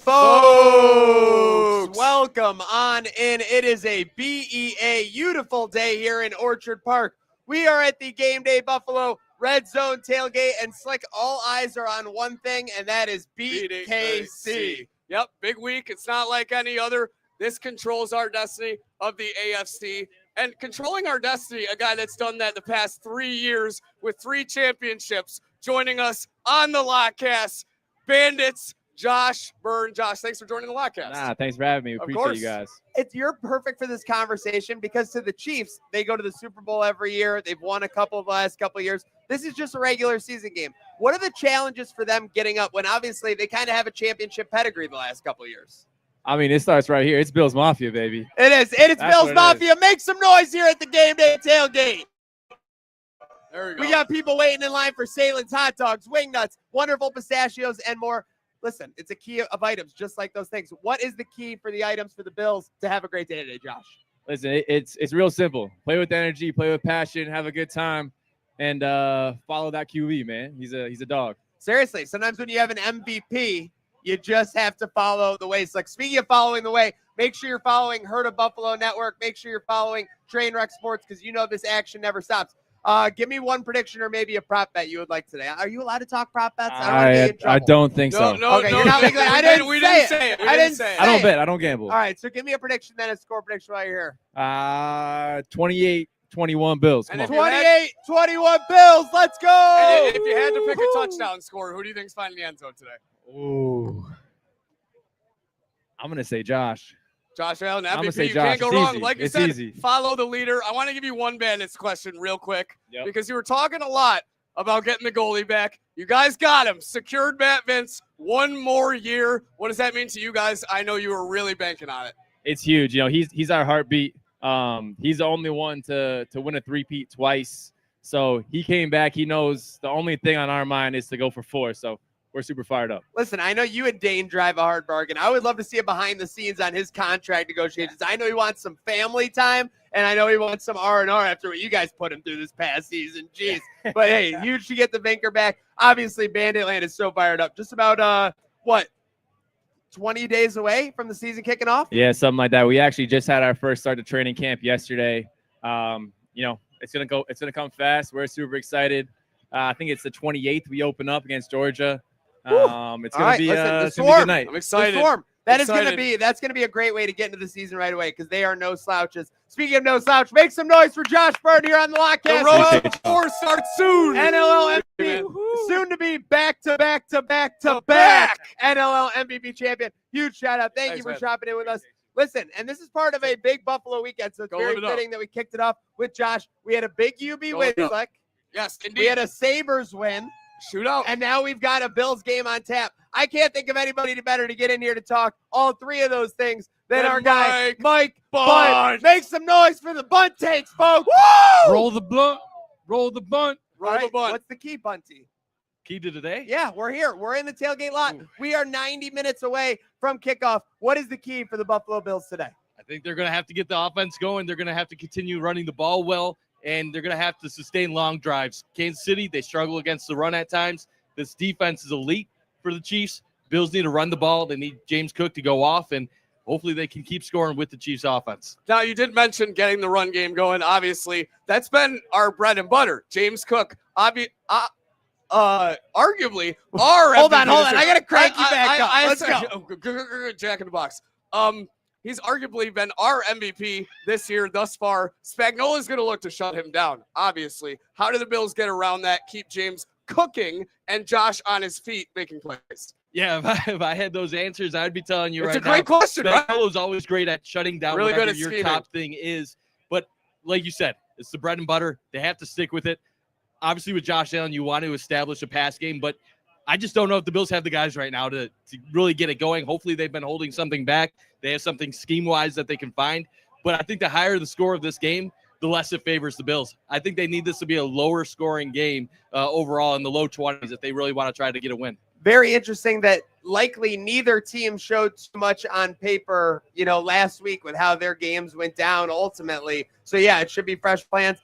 Folks, welcome on in. It is a BEA beautiful day here in Orchard Park. We are at the Game Day Buffalo Red Zone tailgate, and Slick, all eyes are on one thing, and that is beat KC. Yep, big week. It's not like any other. This controls our destiny of the AFC. And controlling our destiny, a guy that's done that the past 3 years with 3 championships, joining us on the Lockcast, Bandits, Josh Byrne. Josh, thanks for joining the Lockcast. Thanks for having me. Appreciate you guys. You're perfect for this conversation because to the Chiefs, they go to the Super Bowl every year. They've won a couple of the last couple of years. This is just a regular season game. What are the challenges for them getting up when obviously they kind of have a championship pedigree the last couple of years? I mean, it starts right here. It's Bills Mafia, baby. It is. It's Bills Mafia. Make some noise here at the Game Day tailgate. There we go. We got people waiting in line for Salen's hot dogs, wing nuts, wonderful pistachios, and more. Listen, it's a key of items, just like those things. What is the key for the items for the Bills to have a great day today, Josh? Listen, it's real simple. Play with energy, play with passion, have a good time, and follow that QB, man. He's a dog. Seriously, sometimes when you have an MVP, you just have to follow the way. Like, speaking of following the way, make sure you're following Herd of Buffalo Network. Make sure you're following Trainwreck Sports because you know this action never stops. Give me one prediction or maybe a prop bet you would like today. Are you allowed to talk prop bets? I don't think so. No, you're not legally. I didn't say it. I didn't say it. I don't bet. I don't gamble. All right, so give me a prediction then, a score prediction while you're here. 28-21 Bills. Come on. 28-21 Bills. Let's go. And if you had to pick a touchdown score, who do you think's finding the end zone today? Ooh. I'm going to say Josh. Josh Allen, I'm gonna MVP, say you Josh. can't go It's wrong. easy. Like you It's said, easy. Follow the leader. I want to give you one Bandits question real quick because you were talking a lot about getting the goalie back. You guys got him. Secured Matt Vince. 1 more year. What does that mean to you guys? I know you were really banking on it. It's huge. You know, he's our heartbeat. He's the only one to win a three-peat twice. So he came back. He knows the only thing on our mind is to go for 4. So we're super fired up. Listen, I know you and Dane drive a hard bargain. I would love to see it behind the scenes on his contract negotiations. I know he wants some family time, and I know he wants some R&R after what you guys put him through this past season. Jeez. But, hey, huge to get the Vinker back. Obviously, Bandit Land is so fired up. Just about, 20 days away from the season kicking off? Yeah, something like that. We actually just had our first start to training camp yesterday. It's gonna come fast. We're super excited. I think it's the 28th we open up against Georgia. It's gonna be a good night. I'm excited. That's gonna be a great way to get into the season right away because they are no slouches. Speaking of no slouch, make some noise for Josh Byrne here on the Lockcast. The road to 4 starts soon. NLL MVP, soon to be back NLL MVP champion. Huge shout out. Thank you for shopping in with us. Listen, and this is part of a big Buffalo weekend, so it's very fitting that we kicked it off with Josh. We had a big UB win, Slick. Yes, indeed. We had a Sabres win. Shootout. And now we've got a Bills game on tap. I can't think of anybody better to get in here to talk all 3 of those things than our guy, Mike Bunt. Make some noise for the bunt takes, folks. Woo! Roll the blunt. Roll the bunt. Roll the bunt. What's the key, Bunty? Key to today? Yeah, we're here. We're in the tailgate lot. Ooh. We are 90 minutes away from kickoff. What is the key for the Buffalo Bills today? I think they're going to have to get the offense going. They're going to have to continue running the ball well, and they're going to have to sustain long drives. Kansas City, they struggle against the run at times. This defense is elite for the Chiefs. Bills need to run the ball. They need James Cook to go off, and hopefully they can keep scoring with the Chiefs offense. Now, you did mention getting the run game going. Obviously, that's been our bread and butter. James Cook, arguably our Hold on. I got to crank you back up. Let's go. Jack in the box. He's arguably been our MVP this year thus far. Spagnuolo's going to look to shut him down, obviously. How do the Bills get around that, keep James cooking, and Josh on his feet making plays? Yeah, if I had those answers, I'd be telling you right now. It's a great question, right? Spagnuolo's always great at shutting down really whatever good at your scheming. top thing is. But like you said, it's the bread and butter. They have to stick with it. Obviously, with Josh Allen, you want to establish a pass game, but I just don't know if the Bills have the guys right now to really get it going. Hopefully, they've been holding something back. They have something scheme-wise that they can find. But I think the higher the score of this game, the less it favors the Bills. I think they need this to be a lower-scoring game overall in the low 20s if they really want to try to get a win. Very interesting that likely neither team showed too much on paper, last week with how their games went down ultimately. So, yeah, it should be fresh plans.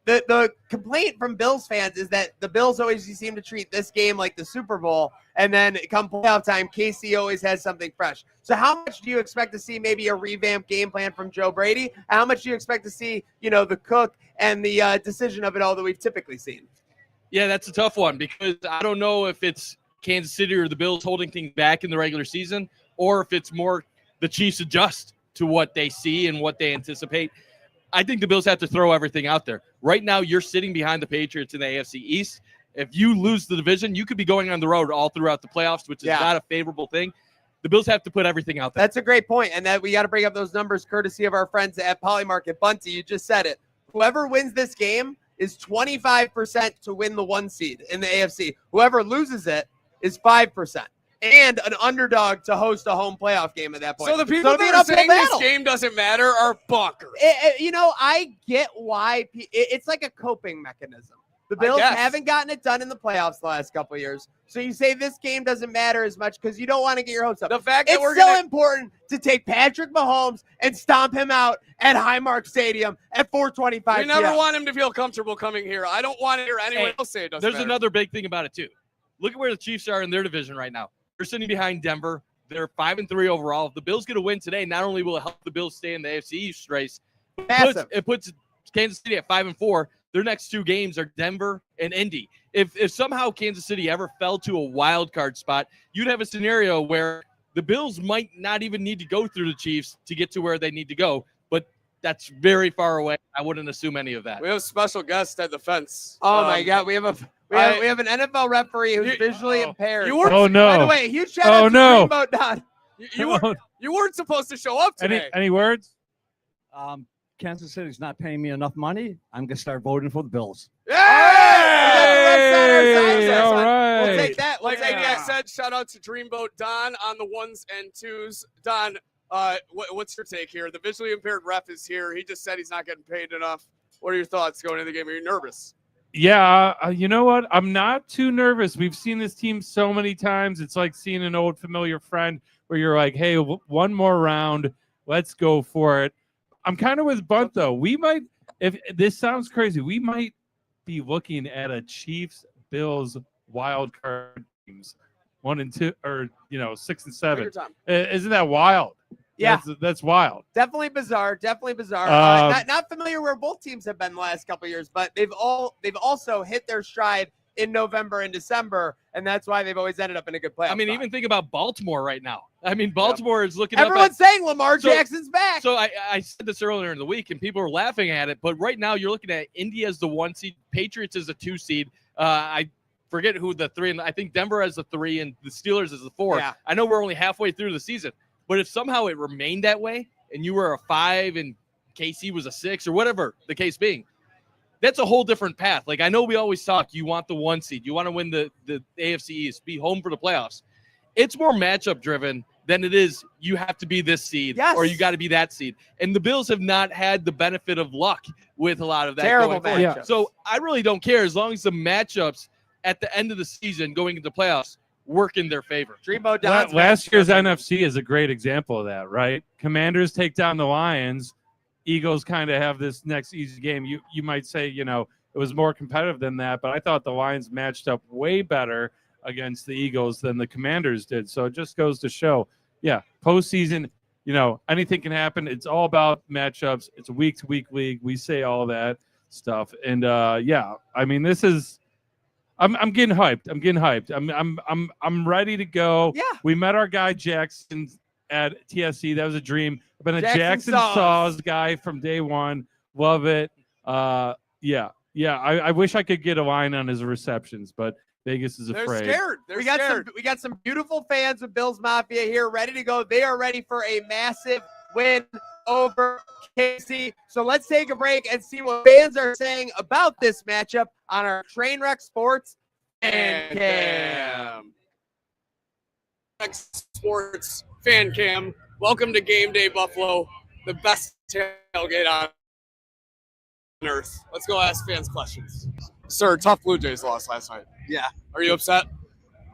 the complaint from Bills fans is that the Bills always seem to treat this game like the Super Bowl, and then come playoff time, KC always has something fresh. So how much do you expect to see maybe a revamped game plan from Joe Brady? How much do you expect to see, the cook and the decision of it all that we've typically seen? Yeah, that's a tough one because I don't know if it's Kansas City or the Bills holding things back in the regular season, or if it's more the Chiefs adjust to what they see and what they anticipate. I think the Bills have to throw everything out there. Right now, you're sitting behind the Patriots in the AFC East. If you lose the division, you could be going on the road all throughout the playoffs, which is not a favorable thing. The Bills have to put everything out there. That's a great point, and that we got to bring up those numbers courtesy of our friends at Polymarket. Bunty, you just said it. Whoever wins this game is 25% to win the 1 seed in the AFC. Whoever loses it is 5%. And an underdog to host a home playoff game at that point. So the people that are saying this game doesn't matter are bonkers. I get why. It's like a coping mechanism. The Bills haven't gotten it done in the playoffs the last couple of years. So you say this game doesn't matter as much because you don't want to get your hopes up. The fact that it's so important to take Patrick Mahomes and stomp him out at Highmark Stadium at 4:25. We never want him to feel comfortable coming here. I don't want to hear anyone else say it doesn't matter. There's another big thing about it, too. Look at where the Chiefs are in their division right now. They're sitting behind Denver. They're 5-3 overall. If the Bills get a win today, not only will it help the Bills stay in the AFC East race, it puts Kansas City at 5-4. Their next 2 games are Denver and Indy. If somehow Kansas City ever fell to a wild card spot, you'd have a scenario where the Bills might not even need to go through the Chiefs to get to where they need to go. But that's very far away. I wouldn't assume any of that. We have a special guest at the fence. Oh my God, we have an NFL referee who's visually impaired. Oh no! By the way, huge shout out to Dreamboat Don. You weren't supposed to show up today. Any words? Kansas City's not paying me enough money. I'm gonna start voting for the Bills. Hey! All right. We'll take that. Like I said, shout out to Dreamboat Don on the 1s and 2s. Don, what's your take here? The visually impaired ref is here. He just said he's not getting paid enough. What are your thoughts going into the game? Are you nervous? Yeah, you know what? I'm not too nervous. We've seen this team so many times. It's like seeing an old familiar friend where you're like, hey, one more round. Let's go for it. I'm kind of with Bunt, though. We might, if this sounds crazy, we might be looking at a Chiefs-Bills wild card teams 1 and 2, or 6 and 7. Isn't that wild? Yeah, that's wild. Definitely bizarre. Not familiar where both teams have been the last couple of years, but they've also hit their stride in November and December, and that's why they've always ended up in a good playoff. I mean, even think about Baltimore right now. I mean, Baltimore is looking. Everyone's saying Lamar Jackson's back. So I said this earlier in the week, and people were laughing at it. But right now, you're looking at Indy as the 1 seed, Patriots as a 2 seed. I forget who the 3, and I think Denver as the 3, and the Steelers as the 4. Yeah. I know we're only halfway through the season, but if somehow it remained that way, and you were a 5 and KC was a 6, or whatever the case being, that's a whole different path. Like, I know we always talk, you want the 1 seed, you want to win the AFC East, be home for the playoffs. It's more matchup driven than it is you have to be this seed or you got to be that seed. And the Bills have not had the benefit of luck with a lot of that. Terrible matchups. So I really don't care as long as the matchups at the end of the season going into playoffs work in their favor. Last year's NFC is a great example of that, right? Commanders take down the Lions. Eagles kind of have this next easy game. You might say, it was more competitive than that, but I thought the Lions matched up way better against the Eagles than the Commanders did. So it just goes to show, postseason, anything can happen. It's all about matchups. It's a week-to-week league. We say all that stuff. And I mean, this is I'm getting hyped. I'm ready to go. Yeah. We met our guy Jackson at TSC. That was a dream. I've been a Jackson Saws guy from day one. Love it. I wish I could get a line on his receptions, but Vegas is afraid. They're scared. We got some beautiful fans of Bills Mafia here ready to go. They are ready for a massive win over KC. So let's take a break and see what fans are saying about this matchup on our Trainwreck Sports Fan Cam. Sports Fan Cam. Welcome to Game Day Buffalo, the best tailgate on earth. Let's go ask fans questions. Sir, tough Blue Jays loss last night. Yeah. Are you upset?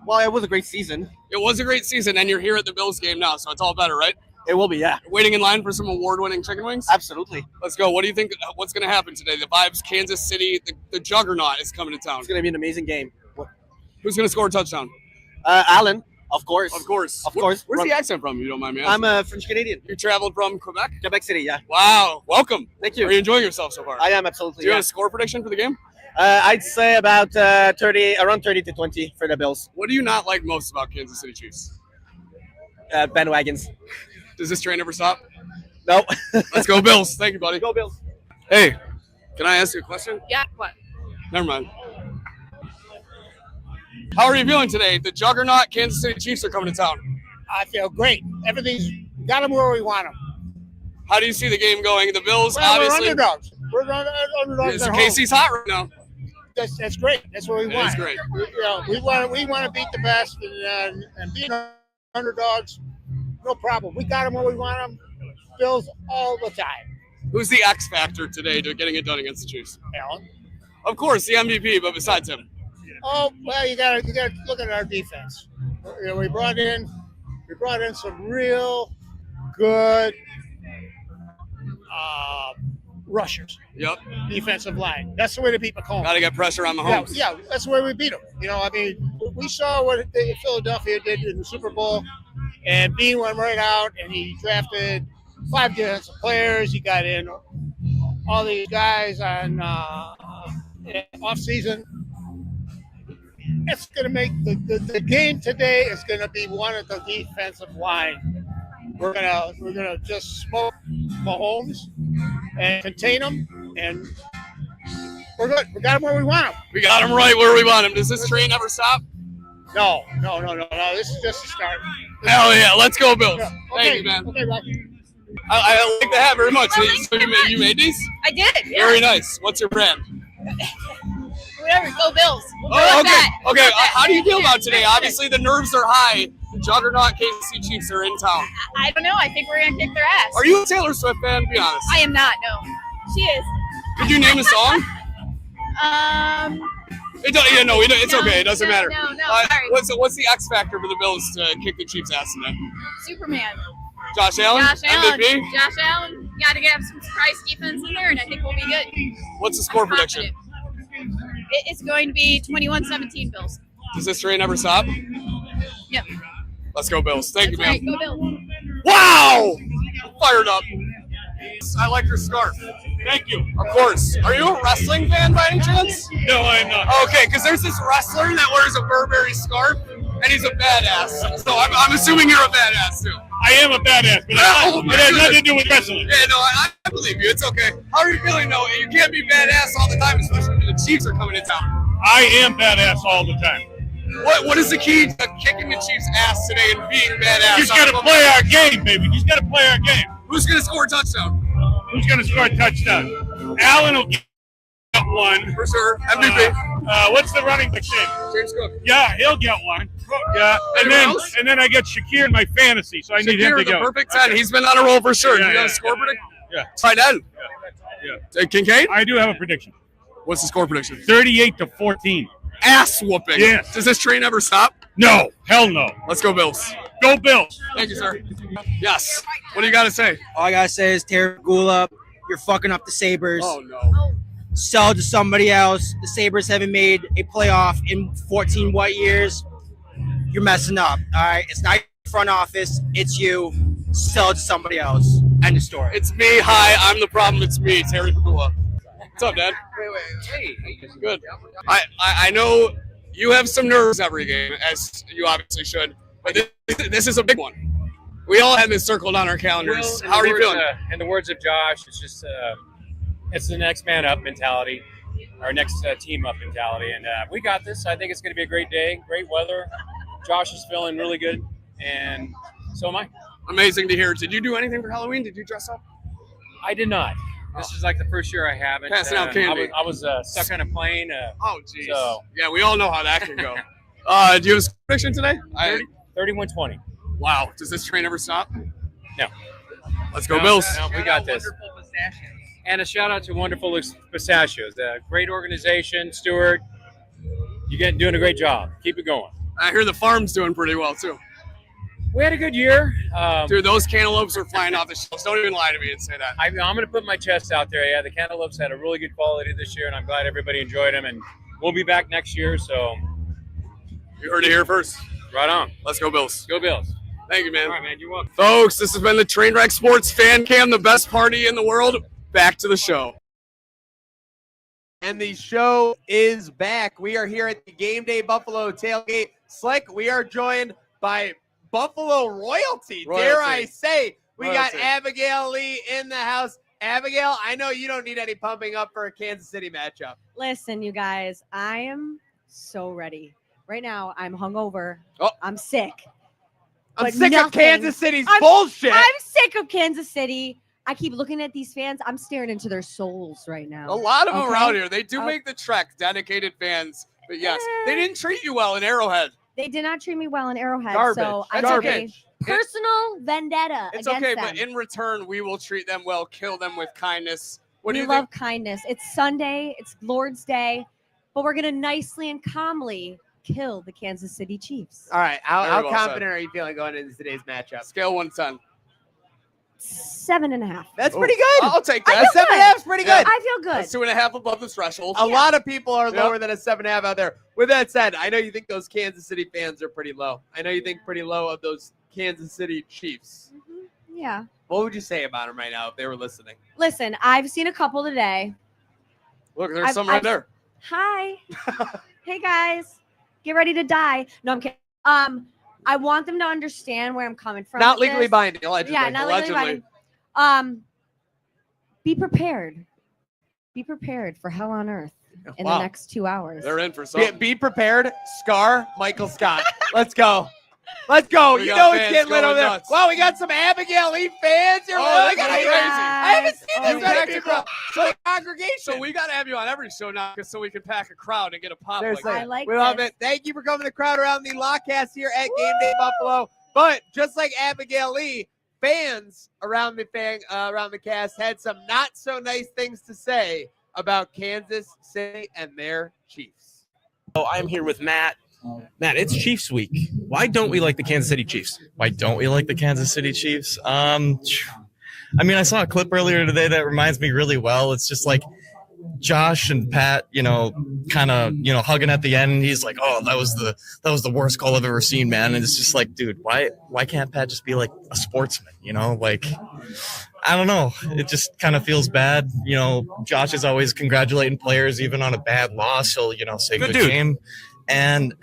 Well, it was a great season. It was a great season, and you're here at the Bills game now, so it's all better, right? It will be, yeah. Waiting in line for some award-winning chicken wings? Absolutely. Let's go. What do you think? What's going to happen today? The Vibes, Kansas City, the juggernaut is coming to town. It's going to be an amazing game. Who's going to score a touchdown? Allen, of course. Of course. Of course. Where's the accent from, if you don't mind me asking? I'm a French Canadian. You traveled from Quebec? Quebec City, yeah. Wow. Welcome. Thank you. Are you enjoying yourself so far? I am, absolutely. Do you yeah. have a score prediction for the game? I'd say about around 30 to 20 for the Bills. What do you not like most about Kansas City Chiefs? Bandwagons. Does this train ever stop? No. Let's go Bills. Thank you, buddy. Go Bills. Hey, can I ask you a question? Yeah, what? Never mind. How are you feeling today? The juggernaut Kansas City Chiefs are coming to town. I feel great. Everything's got them where we want them. How do you see the game going? The Bills, Well, obviously. we're underdogs. We're underdogs. So at home. KC's hot right now. That's great. That's what we It want. is great. We want to beat the best and being underdogs. No problem. We got them where we want them. Bills all the time. Who's the X factor today to getting it done against the Chiefs? Allen. Of course, the MVP, but besides him. Oh well, you gotta look at our defense. You know, we brought in some real good rushers. Yep. Defensive line. That's the way to beat Mahomes. Got to get pressure on Mahomes. Yeah, that's the way we beat them. You know, I mean, we saw what Philadelphia did in the Super Bowl, and Bean went right out, and he drafted 5 defensive players. He got in all these guys on off season. It's going to make the game today is going to be one of the defensive line. We're gonna just smoke Mahomes and contain them, and we're good. We got them where we want them. We got him right where we want him. Does this train ever stop? No. This is just a start. Hell yeah. Let's go, Bills. Yeah. Thank you, man. Okay, Rob. I like the hat very much. Well, So you made these? I did. Yeah. Very nice. What's your brand? Whatever. Go Bills. We'll go Oh, with okay. that. Okay. Go with that. How do you feel about today? Obviously, the nerves are high. The juggernaut Kansas City Chiefs are in town. I don't know. I think we're gonna kick their ass. Are you a Taylor Swift fan? Be honest. I am not. No. She is. Could you name a song? It's No, okay. It doesn't matter. No. Sorry. What's the X factor for the Bills to kick the Chiefs' ass today? Superman. Josh Allen, Josh Allen. MVP. Josh Allen. Got to get some surprise defense in there, and I think we'll be good. What's the score I'm prediction? confident. It's going to be 21-17 Bills. Does this train ever stop? Yep. Let's go, Bills. Thank That's you, man. right. Go Bills. Wow! Fired up. I like your scarf. Thank you. Of course. Are you a wrestling fan by any chance? No, I'm not. Okay, because there's this wrestler that wears a Burberry scarf, and he's a badass. So I'm assuming you're a badass too. I am a badass, but it has nothing to do with wrestling. Yeah, no, I believe you. It's okay. How are you feeling though? You can't be badass all the time, especially when the Chiefs are coming to town. I am badass all the time. What is the key to kicking the Chiefs' ass today and being badass? Just got to play our game, baby. Just got to play our game. Who's going to score a touchdown? Who's going to score a touchdown? Allen will get one. For sure. MVP. What's the running back name? James Cook. Yeah, he'll get one. Yeah, and then I get Shakir in my fantasy, so I need him to the go. perfect 10. He's been on a roll for sure. Yeah, Do you have yeah, a score prediction? Yeah. Tight end. Yeah. Kincaid? I do have a prediction. What's the score prediction? 38-14. Ass whooping. Yes. Does this train ever stop? No, hell no. Let's go, Bills. Go Bills. Thank you, sir. Yes. What do you got to say? All I gotta say is tear Gula, you're fucking up the Sabres. Oh, no. Sell to somebody else. The Sabres haven't made a playoff in 14 years. You're messing up. All right. It's not your front office. It's you. Sell it to somebody else. End of story. It's me. Hi, I'm the problem. It's me, Terry Pagula. What's up, Dad? Hey. Good. I know you have some nerves every game, as you obviously should, but this is a big one. We all have this circled on our calendars. How are you feeling? In the words of Josh, it's just it's the next man up mentality, our next team up mentality, and we got this. I think it's going to be a great day, great weather. Josh is feeling really good, and so am I. Amazing to hear. Did you do anything for Halloween? Did you dress up? I did not. This is like the first year I haven't. Passing out candy. I was stuck on a plane. Oh, jeez. So. Yeah, we all know how that can go. Do you have a prediction today? 31-20. Wow. Does this train ever stop? No. Let's go, Bills. No, we got this. And a shout out to Wonderful Pistachios, a great organization. Stuart, you're doing a great job. Keep it going. I hear the farm's doing pretty well too. We had a good year. Dude, those cantaloupes are flying off the shelves. Don't even lie to me and say that. I'm going to put my chest out there. Yeah, the cantaloupes had a really good quality this year, and I'm glad everybody enjoyed them. And we'll be back next year. So You heard it here first. right on. Let's go, Bills. Go Bills. Thank you, man. All right, man. You're welcome. Folks, this has been the Trainwreck Sports Fan Cam, the best party in the world. Back to the show. And the show is back. We are here at the Game Day Buffalo Tailgate. Slick, we are joined by Buffalo royalty. Dare I say. We got Abigail Lee in the house. Abigail, I know you don't need any pumping up for a Kansas City matchup. Listen, you guys, I am so ready. Right now, I'm hungover. Oh. I'm sick. I'm But sick of nothing. Kansas City's bullshit. I'm sick of Kansas City. I keep looking at these fans. I'm staring into their souls right now. A lot of them Okay? around here. They do make the trek, dedicated fans. But yes, they didn't treat you well in Arrowhead. They did not treat me well in Arrowhead, Garbage. so I That's took okay. a personal vendetta It's against okay, them. but in return, we will treat them well, kill them with kindness. What do We you love think? kindness. It's Sunday. It's Lord's Day, but we're gonna nicely and calmly kill the Kansas City Chiefs. All right. How Very well confident said. are you feeling going into today's matchup? Scale 1 to 10. 7.5. That's pretty good. I'll take I that. feel good. 7.5 is pretty good. I feel good. That's 2.5 above the threshold. A lot of people are Yep. lower than a 7.5 out there. With that said, I know you think those Kansas City fans are pretty low. I know you think pretty low of those Kansas City Chiefs. Yeah. What would you say about them right now if they were listening? Listen, I've seen a couple today. Look, there's some right there. Hi. Hey guys. Get ready to die. No, I'm kidding. I want them to understand where I'm coming from. Not with legally this. binding, allegedly. Yeah, not legally Allegedly. binding. Be prepared. Be prepared for hell on earth in Wow. the next 2 hours. They're in for Be, something. be prepared. Scar, Michael Scott. Let's go. Let's go. We You got know it's fans getting lit going over there. nuts. Wow, we got some Abigail Lee fans here. Oh, Look that's at crazy. I haven't seen Oh, this You many packed a people. crowd. So congregation. So we got to have you on every show now so we can pack a crowd and get a pop Seriously, like I like we love this. it. Thank you for coming to the crowd around the Lockcast here at Game Day Buffalo. But just like Abigail Lee, fans around the cast had some not so nice things to say about Kansas City and their Chiefs. Oh, I'm here with Matt. Matt, it's Chiefs week. Why don't we like the Kansas City Chiefs? Why don't we like the Kansas City Chiefs? I mean, I saw a clip earlier today that reminds me really well. It's just like Josh and Pat, kind of, hugging at the end. And he's like, "Oh, that was the worst call I've ever seen, man." And it's just like, dude, why can't Pat just be like a sportsman? Like, I don't know. It just kind of feels bad. Josh is always congratulating players, even on a bad loss. He'll, say good game. And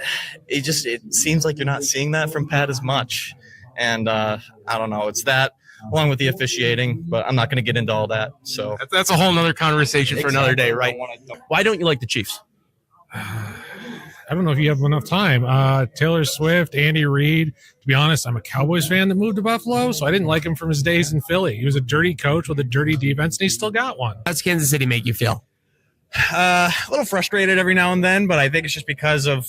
it seems like you're not seeing that from Pat as much. And I don't know. It's that along with the officiating, but I'm not going to get into all that. So That's a whole nother conversation for another day, right? Why don't you like the Chiefs? I don't know if you have enough time. Taylor Swift, Andy Reid. To be honest, I'm a Cowboys fan that moved to Buffalo, so I didn't like him from his days in Philly. He was a dirty coach with a dirty defense, and he still got one. How's Kansas City make you feel? A little frustrated every now and then, but I think it's just because of,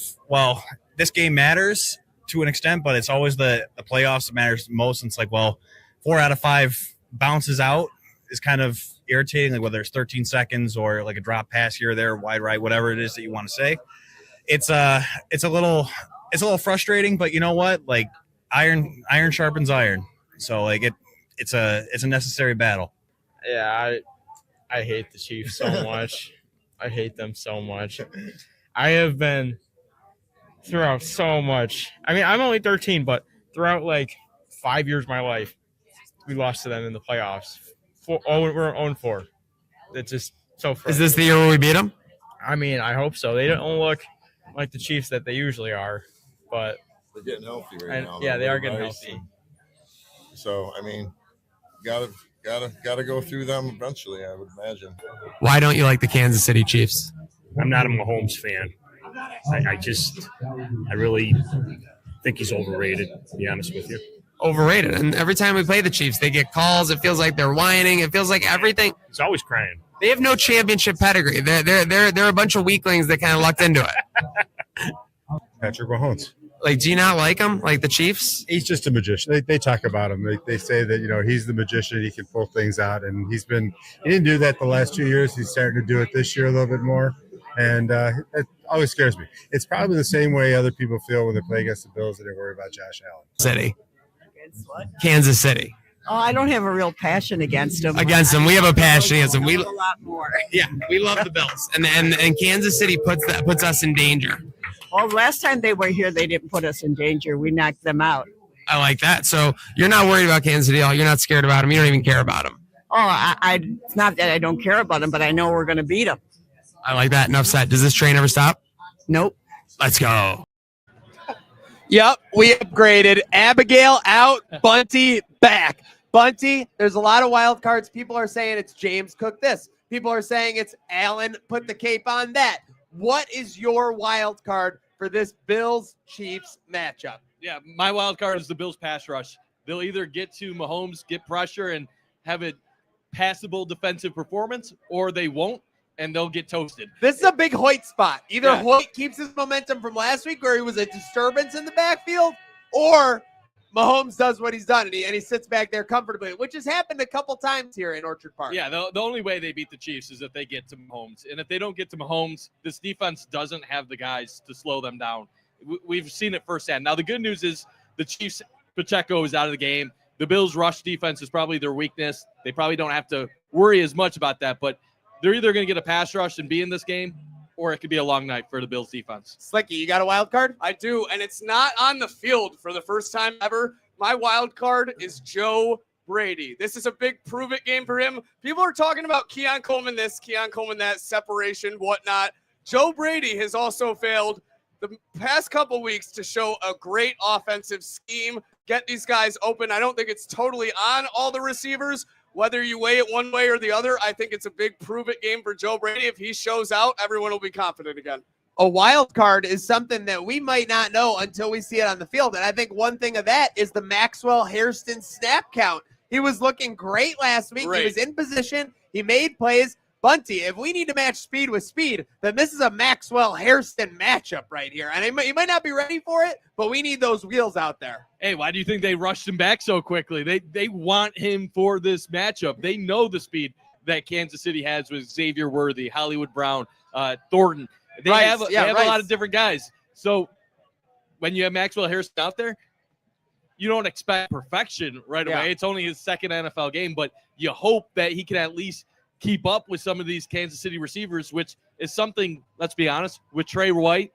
this game matters to an extent, but it's always the playoffs that matters most. And it's like, 4 out of 5 bounces out is kind of irritating, like whether it's 13 seconds or like a drop pass here or there, wide right, whatever it is that you want to say. It's a little frustrating, but you know what? Like iron sharpens iron. So like it's a necessary battle. Yeah, I hate the Chiefs so much. I hate them so much. I have been throughout so much. I mean, I'm only 13, but throughout like 5 years of my life, we lost to them in the playoffs. We're 0-4. It's just so frustrating. Is this the year where we beat them? I mean, I hope so. They don't look like the Chiefs that they usually are, but they're getting healthy right now. Yeah, though. they are They're getting nice, healthy. So I mean, gotta go through them eventually, I would imagine. Why don't you like the Kansas City Chiefs? I'm not a Mahomes fan. I really think he's overrated, to be honest with you. Overrated. And every time we play the Chiefs, they get calls. It feels like they're whining. It feels like everything. He's always crying. They have no championship pedigree. They're a bunch of weaklings that kind of lucked into it. Patrick Mahomes. Like, do you not like him? Like the Chiefs? He's just a magician. They talk about him. They say that, he's the magician. He can pull things out. And he didn't do that the last 2 years. He's starting to do it this year a little bit more. And it always scares me. It's probably the same way other people feel when they play against the Bills and they worry about Josh Allen. City. Kansas City. Oh, I don't have a real passion against them. Against them, we have a passion against them. We a lot more. Yeah, we love the Bills, and Kansas City puts us in danger. Well, last time they were here, they didn't put us in danger. We knocked them out. I like that. So you're not worried about Kansas City at all. You're not scared about them. You don't even care about them. Oh, it's not that I don't care about them, but I know we're going to beat them. I like that. Enough said. Does this train ever stop? Nope. Let's go. Yep, we upgraded. Abigail out, Bunty back. Bunty, there's a lot of wild cards. People are saying it's James Cook this. People are saying it's Allen put the cape on that. What is your wild card for this Bills-Chiefs matchup? Yeah, my wild card is the Bills pass rush. They'll either get to Mahomes, get pressure, and have a passable defensive performance, or they won't, and they'll get toasted. This is a big Hoyt spot. Either Hoyt keeps his momentum from last week where he was a disturbance in the backfield, or Mahomes does what he's done, and he sits back there comfortably, which has happened a couple times here in Orchard Park. Yeah, the only way they beat the Chiefs is if they get to Mahomes. And if they don't get to Mahomes, this defense doesn't have the guys to slow them down. We've seen it firsthand. Now, the good news is the Chiefs, Pacheco is out of the game. The Bills' rush defense is probably their weakness. They probably don't have to worry as much about that, but they're either going to get a pass rush and be in this game, or it could be a long night for the Bills defense. Slicky, you got a wild card? I do, and it's not on the field for the first time ever. My wild card is Joe Brady. This is a big prove-it game for him. People are talking about Keon Coleman this, Keon Coleman that, separation, whatnot. Joe Brady has also failed the past couple weeks to show a great offensive scheme, get these guys open. I don't think it's totally on all the receivers. Whether you weigh it one way or the other, I think it's a big prove-it game for Joe Brady. If he shows out, everyone will be confident again. A wild card is something that we might not know until we see it on the field. And I think one thing of that is the Maxwell Hairston snap count. He was looking great last week. He was in position. He made plays. Bunty, if we need to match speed with speed, then this is a Maxwell Hairston matchup right here. And he might not be ready for it, but we need those wheels out there. Hey, why do you think they rushed him back so quickly? They want him for this matchup. They know the speed that Kansas City has with Xavier Worthy, Hollywood Brown, Thornton. They have a lot of different guys. So when you have Maxwell Hairston out there, you don't expect perfection right away. It's only his second NFL game, but you hope that he can at least keep up with some of these Kansas City receivers, which is something, let's be honest, with Trey White,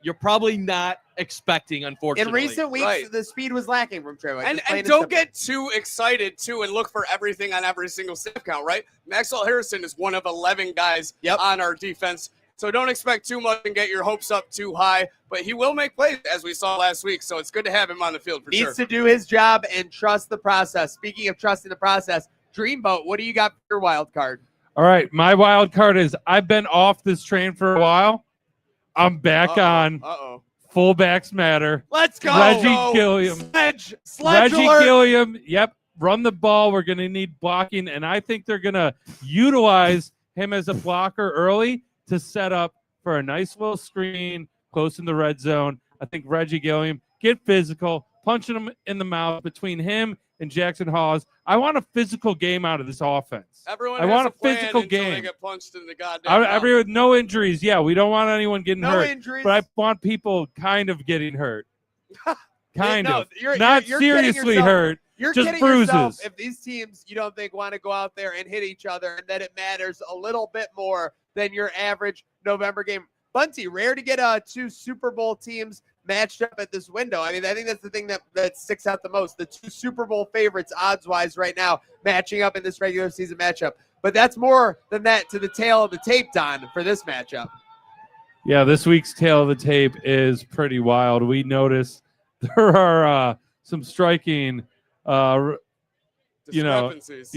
you're probably not expecting, unfortunately. In recent weeks, the speed was lacking from Trey White. And don't get too excited, too, and look for everything on every single snap count, right? Maxwell Harrison is one of 11 guys on our defense. So don't expect too much and get your hopes up too high. But he will make plays, as we saw last week. So it's good to have him on the field for sure. Needs to do his job and trust the process. Speaking of trusting the process, Dreamboat, what do you got for your wild card? All right, my wild card is I've been off this train for a while. I'm back on. Fullbacks matter. Let's go. Reggie Gilliam. Sledge Reggie alert. Gilliam. Yep. Run the ball. We're going to need blocking, and I think they're going to utilize him as a blocker early to set up for a nice little screen close in the red zone. I think Reggie Gilliam, get physical, punching him in the mouth between him and Jackson Hawes. I want a physical game out of this offense. Everyone I has want a plan physical until they game. get punched in the goddamn mouth. No injuries. Yeah, we don't want anyone getting No hurt. injuries. But I want people kind of getting hurt. Kind No, of. you're Not kidding seriously yourself. hurt. You're just kidding bruises. yourself if these teams you don't think want to go out there and hit each other and that it matters a little bit more than your average November game. Bunty, rare to get two Super Bowl teams matched up at this window. I mean, I think that's the thing that sticks out the most. The two Super Bowl favorites odds-wise right now matching up in this regular season matchup. But that's more than that to the tail of the tape, Don, for this matchup. Yeah, this week's tail of the tape is pretty wild. We noticed there are some striking, discrepancies.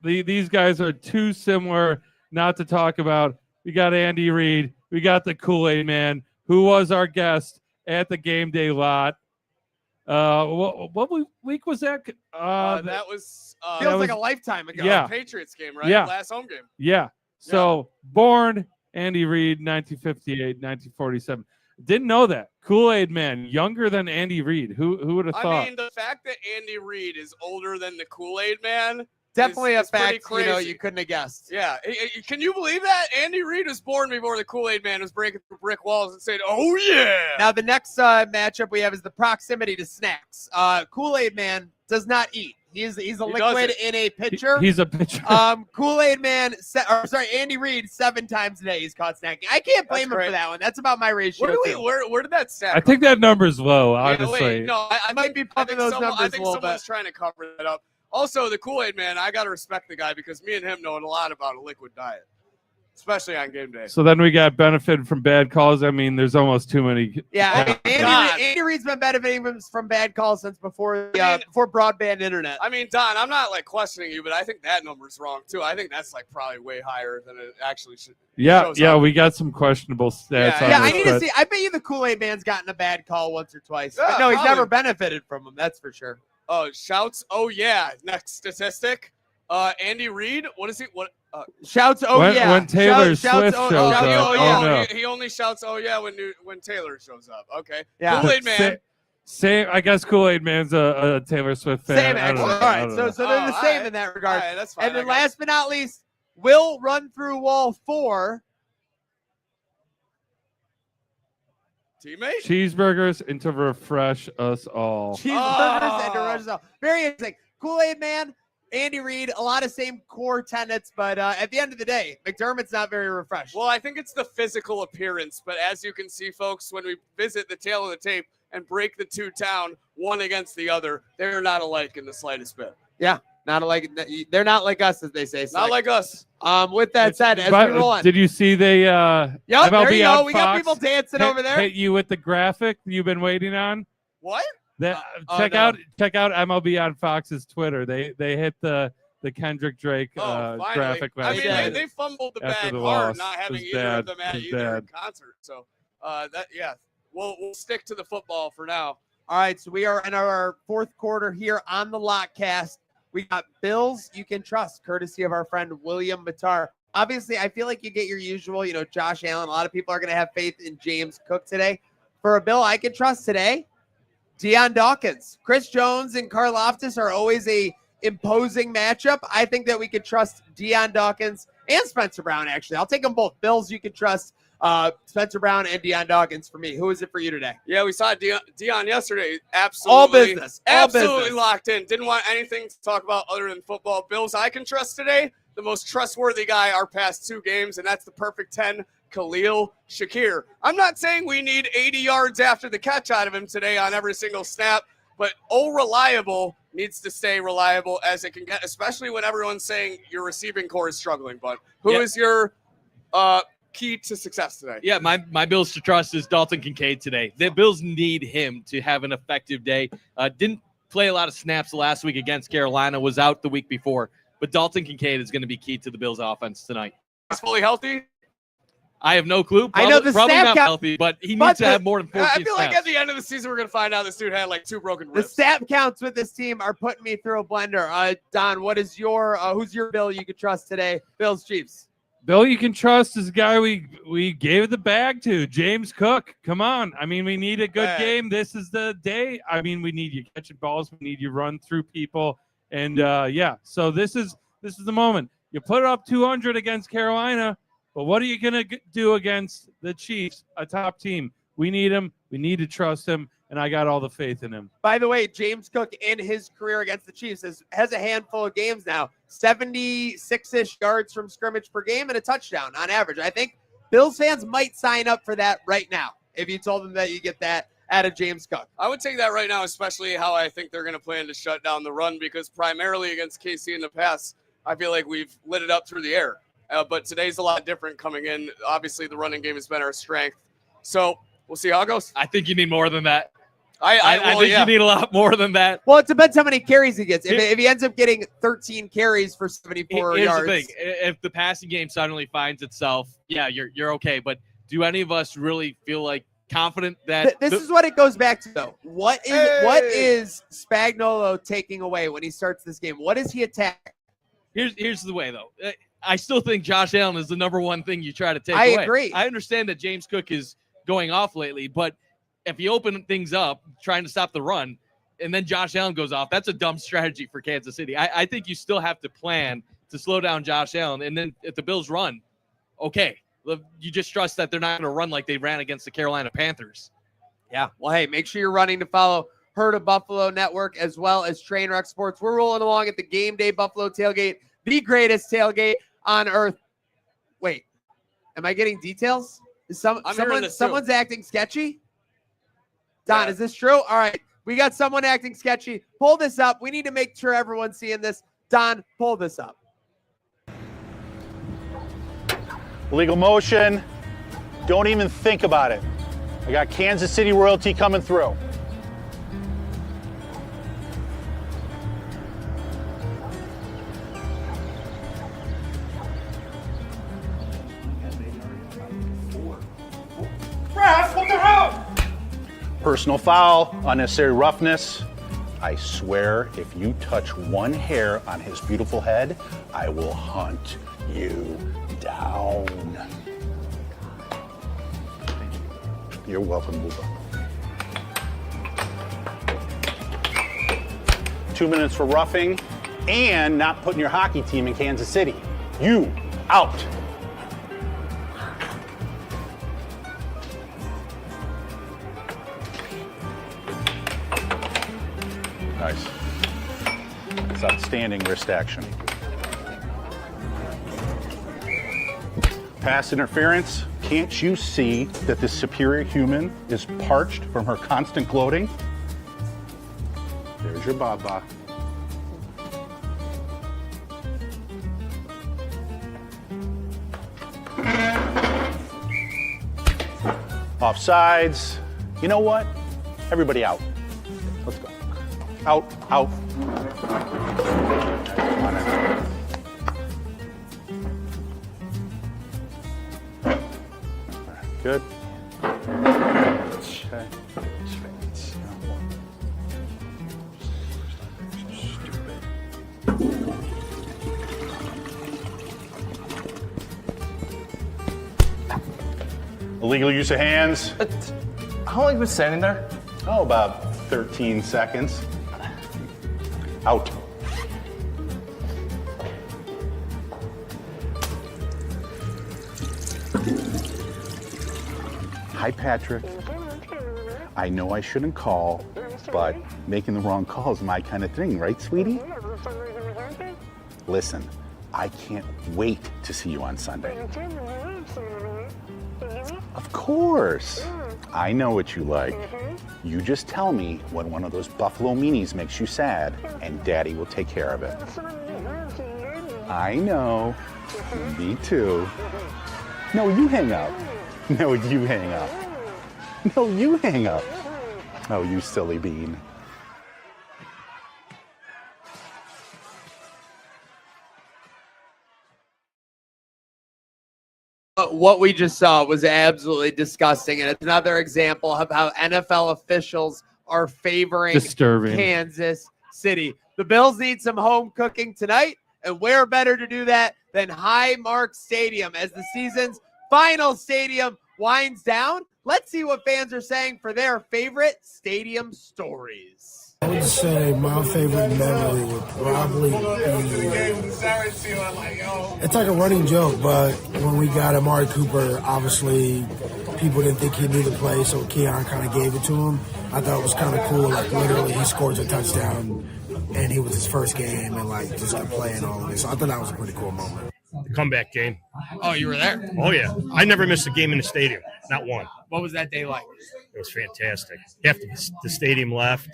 These guys are too similar not to talk about. We got Andy Reid. We got the Kool-Aid Man, who was our guest at the game day lot. What week was that? That was feels like a lifetime ago. Yeah. Patriots game, right? Yeah. Last home game. Yeah. So born Andy Reid, 1958, 1947. Didn't know that. Kool-Aid Man, younger than Andy Reid. Who would have thought? I mean, the fact that Andy Reid is older than the Kool-Aid Man Definitely is a fact, pretty crazy. you couldn't have guessed. Yeah. Can you believe that? Andy Reid was born before the Kool-Aid Man was breaking through brick walls and saying, "Oh, yeah." Now, the next matchup we have is the proximity to snacks. Kool-Aid Man does not eat. He's a liquid in a pitcher. He's a pitcher. Kool-Aid Man, Andy Reid 7 times a day he's caught snacking. I can't blame him for that one. That's about my ratio. Where did that stat I think that number's low, Yeah, honestly. wait, no, I might be pumping those numbers I think a little someone's bit. trying to cover that up. Also, the Kool-Aid Man, I got to respect the guy because me and him know a lot about a liquid diet, especially on game day. So then we got benefited from bad calls. I mean, there's almost too many. Yeah, Andy Reid's been benefiting from bad calls since before broadband internet. I mean, Don, I'm not like questioning you, but I think that number's wrong too. I think that's like probably way higher than it actually should. Yeah, we got some questionable stats. Yeah, on I this, need to but- see. I bet you the Kool-Aid Man's gotten a bad call once or twice. Yeah, But no, he's probably. never benefited from them. That's for sure. Oh, shouts. Oh, yeah. Next statistic. Andy Reid. What is he? What? Shouts. Oh, When- yeah. when Taylor Shouts, Swift oh, shows yeah. up. Oh, Oh, yeah. no. He only shouts, "Oh yeah," when Taylor shows up. Okay. Yeah. Kool-Aid Man. Same. I guess Kool-Aid Man's a Taylor Swift fan. Same, I don't actually. know. All I right, don't so know. they're the same in that regard. All right, that's fine. And then last but not least, we'll run through wall 4. Teammate. Cheeseburgers and to refresh us all. Cheeseburgers and Dorito. Very interesting. Kool-Aid Man, Andy Reid, a lot of same core tenets, but at the end of the day, McDermott's not very refreshed. Well, I think it's the physical appearance, but as you can see, folks, when we visit the tail of the tape and break the two down, one against the other, they're not alike in the slightest bit. Yeah, not like they're not like us, as they say. Not like us. With that said, as But we roll on, did you see they Yep, MLB there you go. on We got Fox people dancing over there. hit you with the graphic you've been waiting on? What? Check no. out MLB on Fox's Twitter. They hit the Kendrick Drake Finally. graphic. I last mean, night they fumbled the after bag the hard, loss. not It having was either bad. of them at It was either bad. concert. So, we'll stick to the football for now. All right, so we are in our 4th quarter here on the Lockcast. We got Bills you can trust, courtesy of our friend William Matar. Obviously, I feel like you get your usual, Josh Allen. A lot of people are going to have faith in James Cook today. For a Bill I can trust today, Deion Dawkins. Chris Jones and Karlaftis are always a imposing matchup. I think that we could trust Deion Dawkins and Spencer Brown, actually. I'll take them both. Bills you can trust, Spencer Brown and Deion Dawkins for me. Who is it for you today? Yeah, we saw Deion yesterday. Absolutely. All business. All Absolutely business. locked in. Didn't want anything to talk about other than football. Bills I can trust today. The most trustworthy guy our past 2 games, and that's the perfect 10, Khalil Shakir. I'm not saying we need 80 yards after the catch out of him today on every single snap, but reliable needs to stay reliable as it can get, especially when everyone's saying your receiving core is struggling. But who is your key to success today? Yeah, my Bills to trust is Dalton Kincaid today. The Bills need him to have an effective day. Didn't play a lot of snaps last week against Carolina, was out the week before. But Dalton Kincaid is going to be key to the Bills' offense tonight. He's fully healthy? I have no clue. I know the probably snap not count- healthy, but he but needs to the- have more than 14 I feel like snaps. at the end of the season, we're going to find out this dude had like 2 broken The ribs. stat counts with this team are putting me through a blender. Don, what is your who's your Bill you could trust today? Bills Chiefs. Bill you can trust is a guy we gave the bag to, James Cook. Come on. I mean, we need a good game. This is the day. I mean, we need you catching balls. We need you run through people. And so this is the moment. You put up 200 against Carolina, but what are you going to do against the Chiefs, a top team? We need him. We need to trust him, and I got all the faith in him. By the way, James Cook in his career against the Chiefs has a handful of games now, 76-ish yards from scrimmage per game and a touchdown on average. I think Bills fans might sign up for that right now if you told them that you get that out of James Cook. I would take that right now, especially how I think they're going to plan to shut down the run, because primarily against KC in the past, I feel like we've lit it up through the air. But today's a lot different coming in. Obviously, the running game has been our strength. So we'll see how it goes. I think you need more than that. I think you need a lot more than that. Well, it depends how many carries he gets. If he ends up getting 13 carries for 74 Here's yards. the thing. If the passing game suddenly finds itself, yeah, you're okay. But do any of us really feel like confident that This is what it goes back to, though. What is Spagnuolo taking away when he starts this game? What is he attacking? Here's the way, though. I still think Josh Allen is the number one thing you try to take I away. agree. I understand that James Cook is going off lately, but if you open things up, trying to stop the run, and then Josh Allen goes off. That's a dumb strategy for Kansas City. I think you still have to plan to slow down Josh Allen. And then if the Bills run, okay, you just trust that they're not going to run like they ran against the Carolina Panthers. Yeah. Well, hey, make sure you're running to follow Herd of Buffalo Network as well as Trainwreck Sports. We're rolling along at the Game Day Buffalo Tailgate, the greatest tailgate on earth. Wait, am I getting details? Is someone's acting sketchy? Don, is this true? All right. We got someone acting sketchy. Pull this up. We need to make sure everyone's seeing this. Don, pull this up. Legal motion. Don't even think about it. I got Kansas City royalty coming through. Ref, what the hell? Personal foul, unnecessary roughness. I swear, if you touch one hair on his beautiful head, I will hunt you down. You're welcome, Luba. 2 minutes for roughing and not putting your hockey team in Kansas City. You out. Nice. It's outstanding wrist action. Pass interference. Can't you see that this superior human is parched from her constant gloating? There's your Baba. Offsides. You know what? Everybody out. Let's go. Out, out. Good. Okay. Illegal use of hands. How long have you been standing there? Oh, about 13 seconds. Out. Hi, Patrick. I know I shouldn't call, but making the wrong call is my kind of thing, right, sweetie? Listen, I can't wait to see you on Sunday. Of course. I know what you like. You just tell me when one of those Buffalo meanies makes you sad, and Daddy will take care of it. I know. Me too. No, you hang up. No, you hang up. No, you hang up. Oh, you silly bean. What we just saw was absolutely disgusting, and it's another example of how NFL officials are favoring Disturbing. Kansas City. The Bills need some home cooking tonight, and where better to do that than Highmark Stadium as the season's final stadium winds down. Let's see what fans are saying for their favorite stadium stories. I would say my favorite memory would probably be, it's like a running joke, but when we got Amari Cooper, obviously people didn't think he knew the play, so Keon kind of gave it to him. I thought it was kind of cool, like literally he scores a touchdown and he was his first game and like just kept playing all of this. So I thought that was a pretty cool moment. The comeback game. Oh, you were there? Oh, yeah. I never missed a game in the stadium. Not one. What was that day like? It was fantastic. Half the stadium left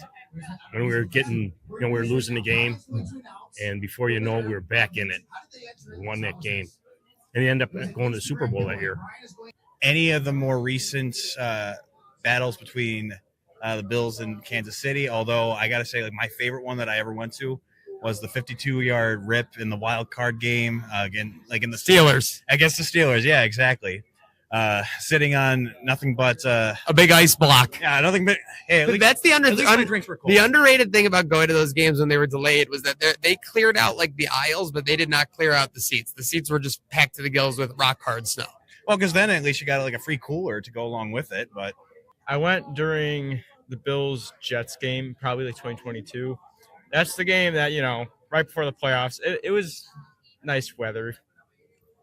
when we were we were losing the game. And before you know it, we were back in it. We won that game. And they ended up going to the Super Bowl that year. Any of the more recent battles between the Bills and Kansas City, although I got to say, like, my favorite one that I ever went to was the 52-yard rip in the wild card game again, like in the Steelers. Against the Steelers, yeah, exactly. Sitting on nothing but a big ice block. Yeah, nothing but. Hey, But that's the drinks were cold. the underrated thing about going to those games when they were delayed was that they cleared out like the aisles, but they did not clear out the seats. The seats were just packed to the gills with rock hard snow. Well, because then at least you got like a free cooler to go along with it. But I went during the Bills Jets game, probably like 2022. That's the game that, right before the playoffs. It was nice weather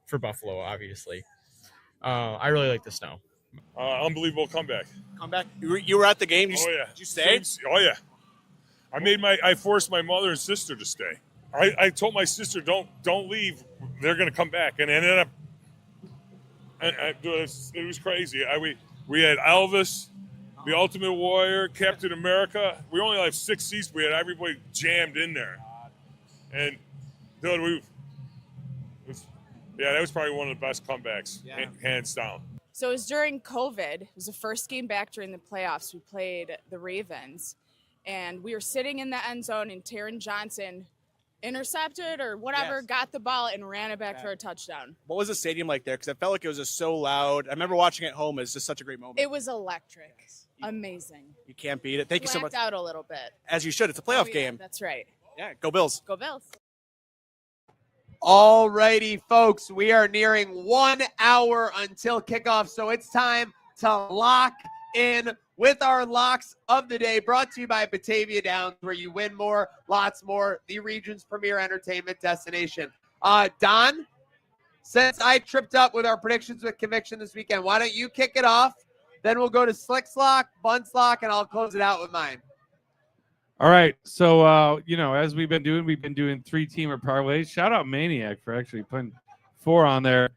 for Buffalo, obviously. I really like the snow. Unbelievable comeback. Comeback. You were at the game. Oh yeah. Did you stay? Oh yeah. I forced my mother and sister to stay. I told my sister don't leave. They're gonna come back, and ended up. It was crazy. We had Elvis, the Ultimate Warrior, Captain America. We only have 6 seats. We had everybody jammed in there, and dude, that was probably one of the best comebacks, hands down. So it was during COVID. It was the first game back during the playoffs. We played the Ravens, and we were sitting in the end zone, and Taron Johnson intercepted or whatever, got the ball and ran it back for a touchdown. What was the stadium like there? Because I felt like it was just so loud. I remember watching it at home. It was just such a great moment. It was electric. Amazing. You can't beat it. Thank you so much. Blacked out a little bit. As you should. It's a playoff game. That's right. Yeah, go Bills. Go Bills. All righty, folks. We are nearing 1 hour until kickoff, so it's time to lock in with our locks of the day, brought to you by Batavia Downs, where you win more, lots more, the region's premier entertainment destination. Don, since I tripped up with our predictions with conviction this weekend, why don't you kick it off? Then we'll go to Slicks Lock, Bunts Lock, and I'll close it out with mine. All right. So, as we've been doing 3-teamer parlays. Shout out Maniac for actually putting 4 on there.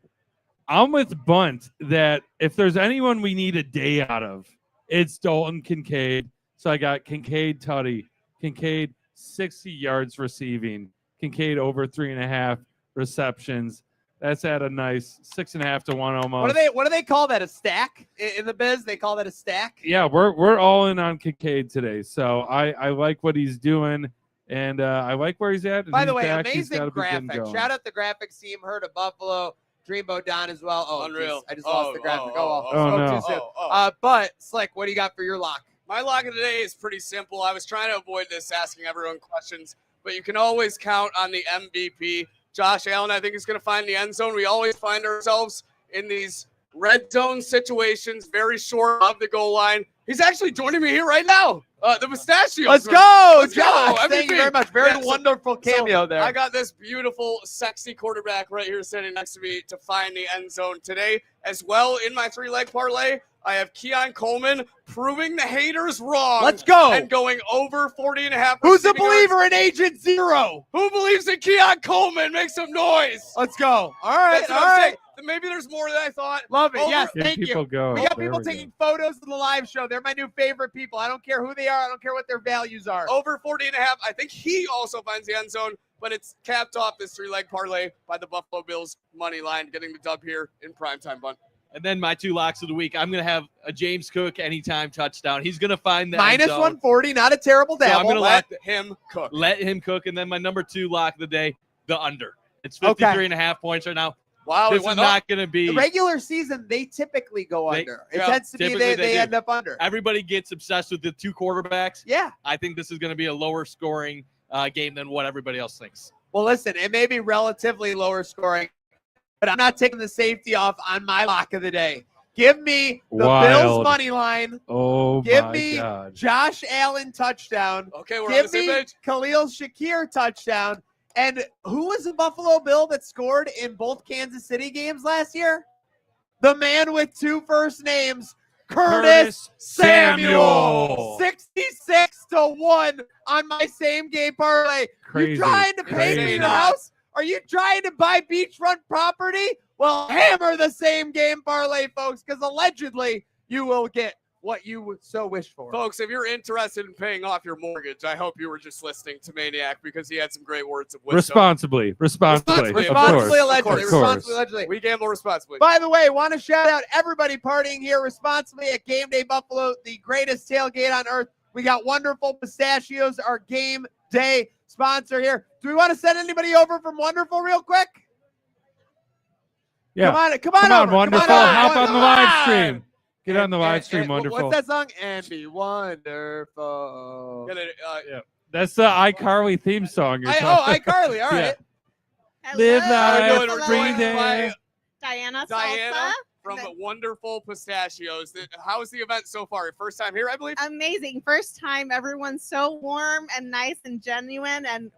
I'm with Bunt that if there's anyone we need a day out of, it's Dalton Kincaid. So I got Kincaid Tutty. Kincaid 60 yards receiving. Kincaid over 3.5 receptions. That's at a nice 6.5 to 1 almost. What do they call that? A stack in the biz? They call that a stack. Yeah, we're all in on Kincaid today. So I like what he's doing, and I like where he's at. By the way, amazing graphic. Shout out the graphics team. Heard of Buffalo. Dreamboat Don as well. Oh, Unreal. Geez, I just lost the graphic. No. Too soon. But Slick, what do you got for your lock? My lock of the day is pretty simple. I was trying to avoid this, asking everyone questions, but you can always count on the MVP. Josh Allen, I think, is going to find the end zone. We always find ourselves in these red zone situations, very short of the goal line. He's actually joining me here right now. The Mustachios. Let's go, Let's Josh. go. Thank you very much. Very wonderful cameo there. I got this beautiful, sexy quarterback right here sitting next to me to find the end zone today. As well, in my 3-leg parlay, I have Keon Coleman proving the haters wrong. Let's go. And going over 40.5. Who's a believer in Agent Zero? Who believes in Keon Coleman? Make some noise. Let's go. All right. That's what I'm saying. Maybe there's more than I thought. Love it. Over- Yes, thank you. people go. We got There people we taking photos of the live show. They're my new favorite people. I don't care who they are. I don't care what their values are. Over 40.5. I think he also finds the end zone, but it's capped off this 3-leg parlay by the Buffalo Bills money line, getting the dub here in primetime, Bunt. And then my 2 locks of the week, I'm going to have a James Cook anytime touchdown. He's going to find that Minus end zone. 140, not a terrible So I'm dabble. going to Let him cook. Let him cook. And then my number 2 lock of the day, the under. It's 53.5 points right now. Wow, this is not going to be the regular season. They typically go under. It tends to be they end up under. Everybody gets obsessed with the 2 quarterbacks. Yeah, I think this is going to be a lower scoring game than what everybody else thinks. Well, listen, it may be relatively lower scoring, but I'm not taking the safety off on my lock of the day. Give me the Bills money line. Oh, give my me God. Josh Allen touchdown. Okay, we're on give the same me page. Khalil Shakir touchdown. And who was the Buffalo Bill that scored in both Kansas City games last year? The man with 2 first names, Curtis Samuel. 66-1 on my same game parlay. Crazy. You trying to pay for your house? Are you trying to buy beachfront property? Well, hammer the same game parlay, folks, because allegedly you will get what you so wish for. Folks, if you're interested in paying off your mortgage, I hope you were just listening to Maniac because he had some great words of wisdom. Responsibly, of course. Allegedly. We gamble responsibly. By the way, want to shout out everybody partying here responsibly at Game Day Buffalo, the greatest tailgate on earth. We got Wonderful Pistachios, our game day sponsor here. Do we want to send anybody over from Wonderful real quick? Yeah. Come on over. Wonderful. Come on Hop over. on the live stream. Get on the live stream, Wonderful. What's that song? And be wonderful. Yeah. That's the iCarly theme song. iCarly. All right. Live life, We're breathe joined by in. Diana Diana. Salsa. from Wonderful Pistachios. How's the event so far? Your first time here, I believe? Amazing. First time. Everyone's so warm and nice and genuine. And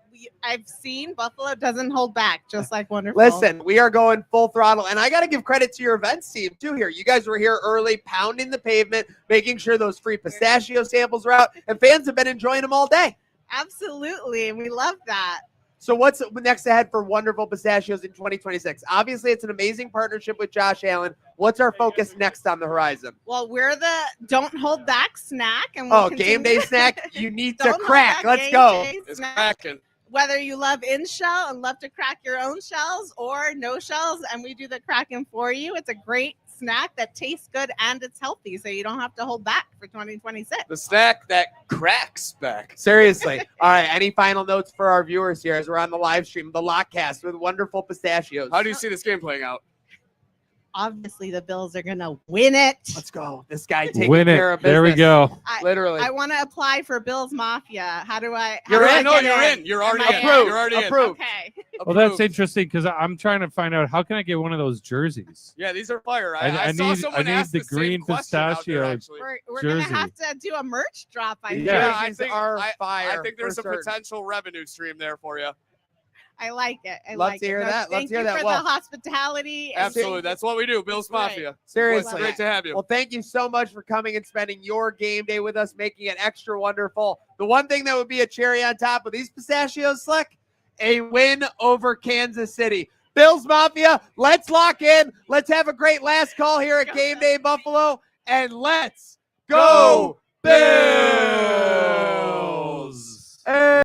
I've seen Buffalo doesn't hold back, just like Wonderful. Listen, we are going full throttle. And I got to give credit to your events team, too, here. You guys were here early, pounding the pavement, making sure those free pistachio samples are out. And fans have been enjoying them all day. Absolutely. We love that. So what's next ahead for Wonderful Pistachios in 2026? Obviously, it's an amazing partnership with Josh Allen. What's our focus next on the horizon? Well, we're the Don't Hold Back snack. And we'll game day snack. You need to Don't crack. Hold Back Let's game go. day It's snack. cracking. Whether you love in shell and love to crack your own shells or no shells, and we do the cracking for you. It's a great snack that tastes good and it's healthy, so you don't have to hold back for 2026. The snack that cracks back. Seriously. All right. Any final notes for our viewers here as we're on the live stream, the Lockcast with Wonderful Pistachios? How do you see this game playing out? Obviously, the Bills are going to win it. Let's go. This guy taking Win it. care of business. There we go. Literally. I want to apply for Bills Mafia. How do I? You're in. No, you're in. You're already in. Approved. You're already Approved. Okay. Well, that's interesting because I'm trying to find out how can I get one of those jerseys. Yeah, these are fire. I saw need someone the ask the same green question out there, pistachio actually. We're going jersey. to have to do a merch drop. I think. Yeah, I think fire. I think there's a for certain. potential revenue stream there for you. I like it. I Love like to it. hear No, that. Let's Thank hear you that. for Well, the hospitality. and Absolutely. thank That's what we do. Bills Right. Mafia. Seriously. Great to have you. Well, thank you so much for coming and spending your game day with us, making it extra wonderful. The one thing that would be a cherry on top of these pistachios, Slick, a win over Kansas City. Bills Mafia, let's lock in. Let's have a great last call here at Game Day Buffalo, and let's go Bills!